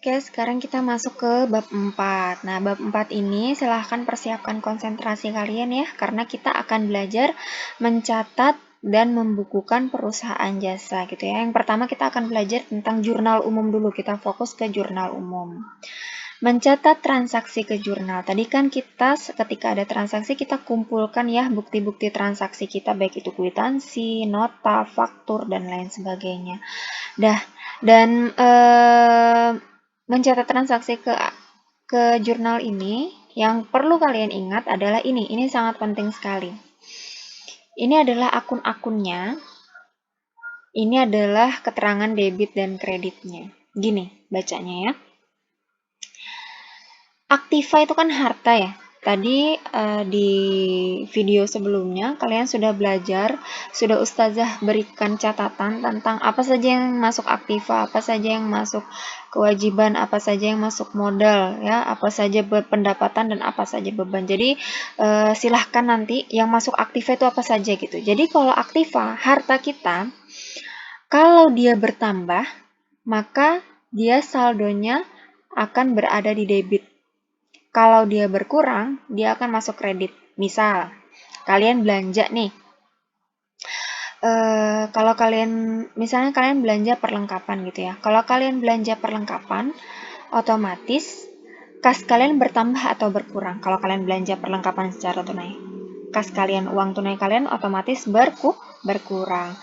Oke, sekarang kita masuk ke bab 4. Nah, bab 4 ini silahkan persiapkan konsentrasi kalian ya, karena kita akan belajar mencatat dan membukukan perusahaan jasa gitu ya. Yang pertama kita akan belajar tentang jurnal umum dulu, kita fokus ke jurnal umum. Mencatat transaksi ke jurnal. Tadi kan kita ketika ada transaksi kita kumpulkan ya bukti-bukti transaksi kita, baik itu kwitansi, nota, faktur, dan lain sebagainya. Dan mencatat transaksi ke jurnal ini, yang perlu kalian ingat adalah ini sangat penting sekali. Ini adalah akun-akunnya, ini adalah keterangan debit dan kreditnya. Gini bacanya ya. Aktiva itu kan harta ya. Tadi di video sebelumnya kalian sudah belajar, sudah ustazah berikan catatan tentang apa saja yang masuk aktiva, apa saja yang masuk kewajiban, apa saja yang masuk modal, ya, apa saja pendapatan dan apa saja beban. Jadi silahkan nanti yang masuk aktiva itu apa saja gitu. Jadi kalau aktiva, harta kita, kalau dia bertambah, maka dia saldonya akan berada di debit. Kalau dia berkurang, dia akan masuk kredit. Misal, kalian belanja nih. Kalau misalnya kalian belanja perlengkapan gitu ya. Kalau kalian belanja perlengkapan, otomatis kas kalian bertambah atau berkurang. Kalau kalian belanja perlengkapan secara tunai, kas kalian, uang tunai kalian otomatis berkurang.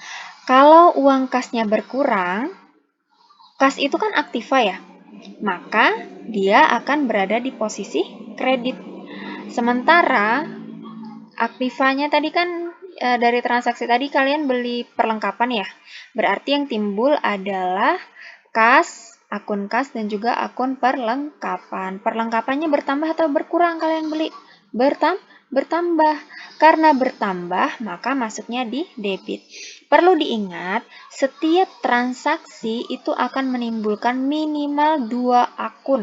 Kalau uang kasnya berkurang, kas itu kan aktiva ya, maka dia akan berada di posisi kredit. Sementara aktivanya tadi kan dari transaksi tadi kalian beli perlengkapan ya, berarti yang timbul adalah kas, akun kas, dan juga akun perlengkapan. Perlengkapannya bertambah atau berkurang kalian beli? Bertambah. Karena bertambah, maka masuknya di debit. Perlu diingat, setiap transaksi itu akan menimbulkan minimal 2 akun.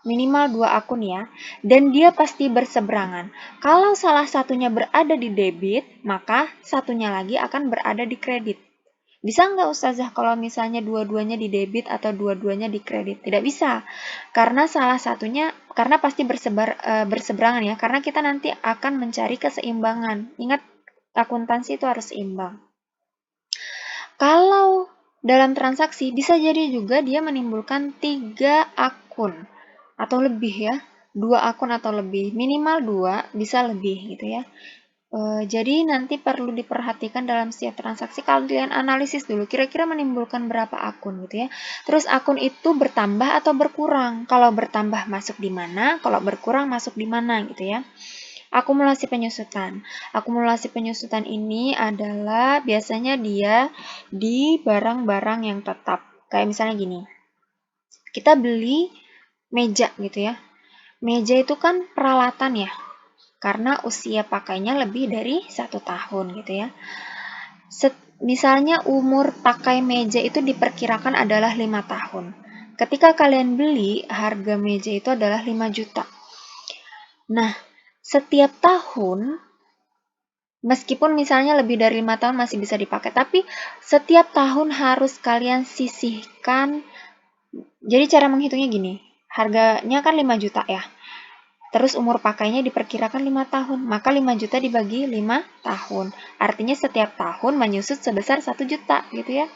Minimal 2 akun ya, dan dia pasti berseberangan. Kalau salah satunya berada di debit, maka satunya lagi akan berada di kredit. Bisa nggak Ustazah kalau misalnya dua-duanya di debit atau dua-duanya di kredit? Tidak bisa, karena salah satunya, karena pasti berseberangan ya, karena kita nanti akan mencari keseimbangan. Ingat, akuntansi itu harus seimbang. Kalau dalam transaksi, bisa jadi juga dia menimbulkan 3 akun atau lebih ya, 2 akun atau lebih, minimal 2, bisa lebih gitu ya. Jadi nanti perlu diperhatikan dalam setiap transaksi, kalian analisis dulu kira-kira menimbulkan berapa akun gitu ya. Terus akun itu bertambah atau berkurang. Kalau bertambah masuk di mana, kalau berkurang masuk di mana gitu ya. Akumulasi penyusutan. Akumulasi penyusutan ini adalah biasanya dia di barang-barang yang tetap. Kayak misalnya gini. Kita beli meja gitu ya. Meja itu kan peralatan ya, karena usia pakainya lebih dari 1 tahun gitu ya. Misalnya umur pakai meja itu diperkirakan adalah 5 tahun. Ketika kalian beli, harga meja itu adalah 5 juta. Nah, setiap tahun, meskipun misalnya lebih dari 5 tahun masih bisa dipakai, tapi setiap tahun harus kalian sisihkan. Jadi cara menghitungnya gini, harganya kan 5 juta ya. Terus umur pakainya diperkirakan 5 tahun, maka 5 juta dibagi 5 tahun. Artinya setiap tahun menyusut sebesar 1 juta gitu ya.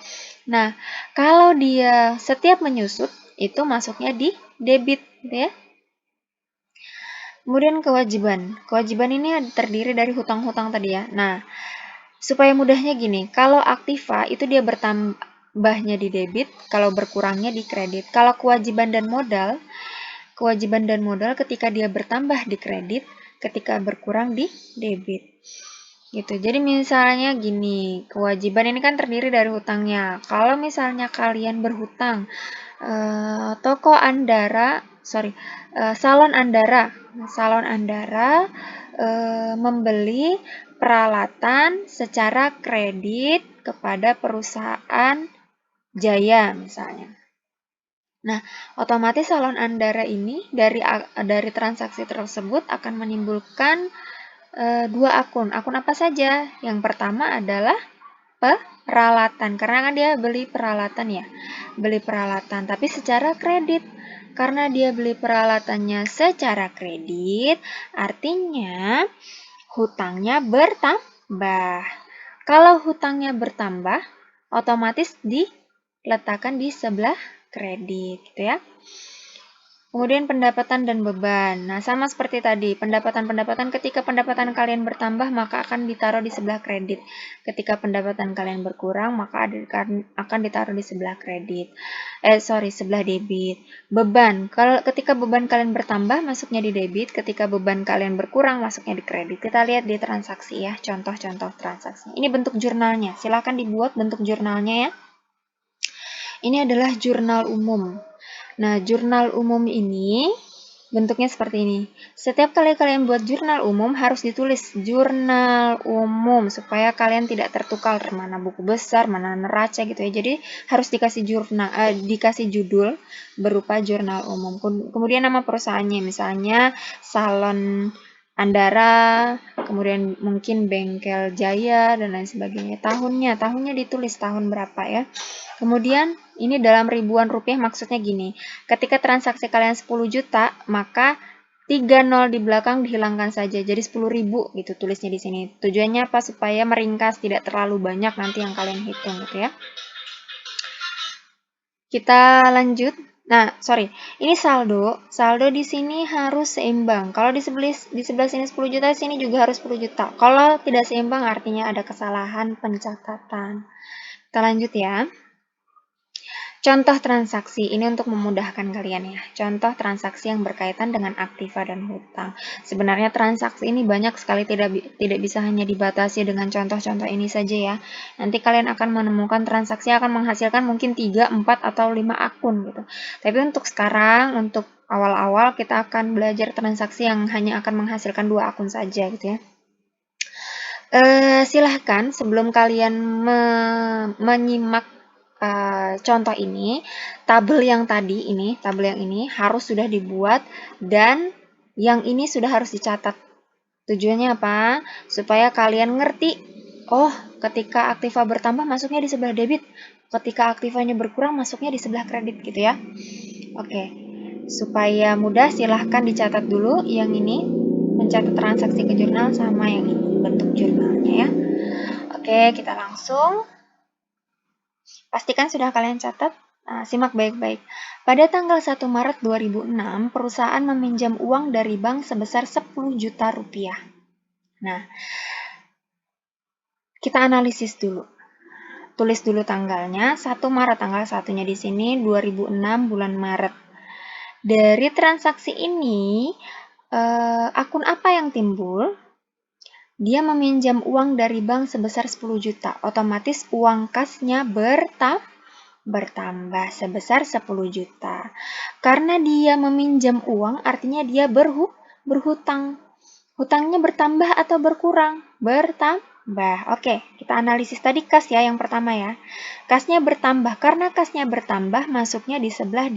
Nah, kalau dia setiap menyusut, itu masuknya di debit gitu ya. Kemudian kewajiban. Kewajiban ini terdiri dari hutang-hutang tadi ya. Nah, supaya mudahnya gini, kalau aktiva itu dia bertambahnya di debit, kalau berkurangnya di kredit. Kalau kewajiban dan modal ketika dia bertambah di kredit, ketika berkurang di debit. Gitu. Jadi misalnya gini, kewajiban ini kan terdiri dari hutangnya. Kalau misalnya kalian berhutang, Salon Andara membeli peralatan secara kredit kepada perusahaan Jaya misalnya. Nah, otomatis Salon Andara ini dari transaksi tersebut akan menimbulkan 2 akun. Akun apa saja? Yang pertama adalah peralatan, karena kan dia beli peralatan ya, beli peralatan, tapi secara kredit. Karena dia beli peralatannya secara kredit, artinya hutangnya bertambah. Kalau hutangnya bertambah, otomatis diletakkan di sebelah kredit, gitu ya. Kemudian pendapatan dan beban. Nah, sama seperti tadi, pendapatan ketika pendapatan kalian bertambah, maka akan ditaruh di sebelah kredit. Ketika pendapatan kalian berkurang, maka akan ditaruh di sebelah kredit. Sebelah debit. Beban. Ketika beban kalian bertambah, masuknya di debit. Ketika beban kalian berkurang, masuknya di kredit. Kita lihat di transaksi ya, contoh-contoh transaksi. Ini bentuk jurnalnya. Silakan dibuat bentuk jurnalnya ya. Ini adalah jurnal umum. Nah, jurnal umum ini bentuknya seperti ini. Setiap kali kalian buat jurnal umum, harus ditulis jurnal umum, supaya kalian tidak tertukar mana buku besar, mana neraca gitu ya. Jadi, harus dikasih judul berupa jurnal umum. Kemudian nama perusahaannya, misalnya Salon Andara, kemudian mungkin Bengkel Jaya, dan lain sebagainya. Tahunnya ditulis tahun berapa ya. Kemudian ini dalam ribuan rupiah, maksudnya gini, ketika transaksi kalian 10 juta, maka 3 nol di belakang dihilangkan saja, jadi 10.000 gitu tulisnya di sini. Tujuannya apa? Supaya meringkas, tidak terlalu banyak nanti yang kalian hitung gitu ya. Kita lanjut. Nah, ini saldo. Saldo di sini harus seimbang. Kalau di sebelah sini 10 juta, sini juga harus 10 juta. Kalau tidak seimbang artinya ada kesalahan pencatatan. Kita lanjut ya. Contoh transaksi, ini untuk memudahkan kalian ya. Contoh transaksi yang berkaitan dengan aktiva dan hutang. Sebenarnya transaksi ini banyak sekali, tidak bisa hanya dibatasi dengan contoh-contoh ini saja ya. Nanti kalian akan menemukan transaksi akan menghasilkan mungkin 3, 4, atau 5 akun gitu. Tapi untuk sekarang, untuk awal-awal kita akan belajar transaksi yang hanya akan menghasilkan 2 akun saja gitu ya. Silahkan sebelum kalian menyimak contoh ini, tabel yang ini harus sudah dibuat, dan yang ini sudah harus dicatat. Tujuannya apa? Supaya kalian ngerti, oh ketika aktiva bertambah masuknya di sebelah debit, ketika aktivanya berkurang masuknya di sebelah kredit gitu ya. Oke, supaya mudah silahkan dicatat dulu yang ini, mencatat transaksi ke jurnal, sama yang ini, bentuk jurnalnya ya. Oke, kita langsung. Pastikan sudah kalian catat. Nah, simak baik-baik. Pada tanggal 1 Maret 2006, perusahaan meminjam uang dari bank sebesar 10 juta rupiah. Nah, kita analisis dulu. Tulis dulu tanggalnya, 1 Maret, tanggal satunya di sini, 2006 bulan Maret. Dari transaksi ini, akun apa yang timbul? Dia meminjam uang dari bank sebesar 10 juta. Otomatis uang kasnya bertambah sebesar 10 juta. Karena dia meminjam uang, artinya dia berhutang. Hutangnya bertambah atau berkurang? Bertambah. Oke, kita analisis tadi kas ya, yang pertama ya. Kasnya bertambah. Karena kasnya bertambah, masuknya di sebelah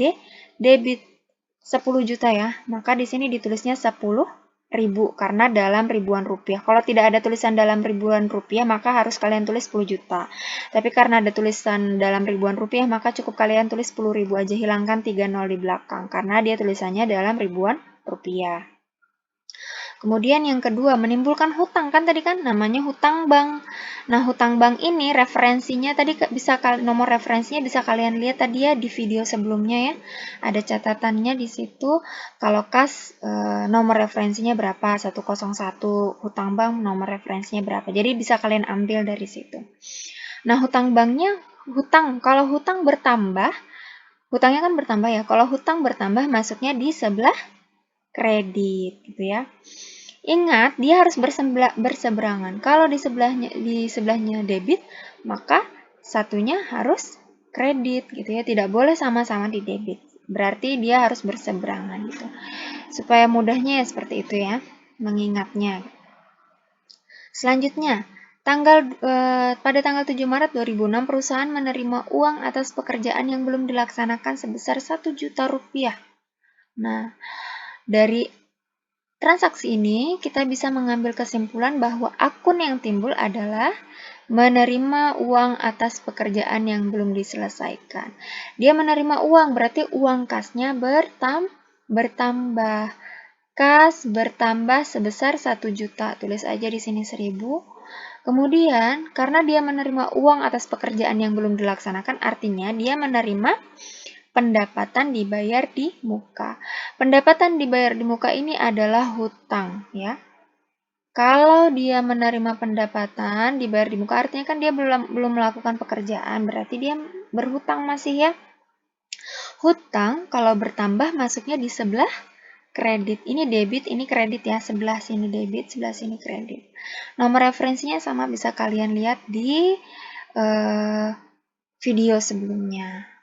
debit 10 juta ya. Maka di sini ditulisnya 10.000 karena dalam ribuan rupiah. Kalau tidak ada tulisan dalam ribuan rupiah, maka harus kalian tulis 10 juta. Tapi karena ada tulisan dalam ribuan rupiah, maka cukup kalian tulis 10.000 aja, hilangkan 3 nol di belakang karena dia tulisannya dalam ribuan rupiah. Kemudian yang kedua, menimbulkan hutang. Kan tadi kan namanya hutang bank. Nah, hutang bank ini referensinya tadi nomor referensinya bisa kalian lihat tadi ya di video sebelumnya ya. Ada catatannya di situ. Kalau kas nomor referensinya berapa? 101. Hutang bank nomor referensinya berapa? Jadi bisa kalian ambil dari situ. Nah, hutang banknya kalau hutang bertambah, hutangnya kan bertambah ya. Kalau hutang bertambah masuknya di sebelah kredit gitu ya. Ingat, dia harus berseberangan. Kalau di sebelahnya debit, maka satunya harus kredit gitu ya. Tidak boleh sama-sama di debit. Berarti dia harus berseberangan gitu. Supaya mudahnya ya seperti itu ya, mengingatnya. Selanjutnya, pada tanggal 7 Maret 2006, perusahaan menerima uang atas pekerjaan yang belum dilaksanakan sebesar 1 juta rupiah. Nah, dari transaksi ini, kita bisa mengambil kesimpulan bahwa akun yang timbul adalah menerima uang atas pekerjaan yang belum diselesaikan. Dia menerima uang, berarti uang kasnya bertambah. Kas bertambah sebesar 1 juta. Tulis aja di sini 1000. Kemudian, karena dia menerima uang atas pekerjaan yang belum dilaksanakan, artinya dia menerima pendapatan dibayar di muka. Pendapatan dibayar di muka ini adalah hutang, ya. Kalau dia menerima pendapatan dibayar di muka, artinya kan dia belum melakukan pekerjaan, berarti dia berhutang masih, ya. Hutang kalau bertambah masuknya di sebelah kredit. Ini debit, ini kredit, ya. Sebelah sini debit, sebelah sini kredit. Nomor referensinya sama, bisa kalian lihat di video sebelumnya.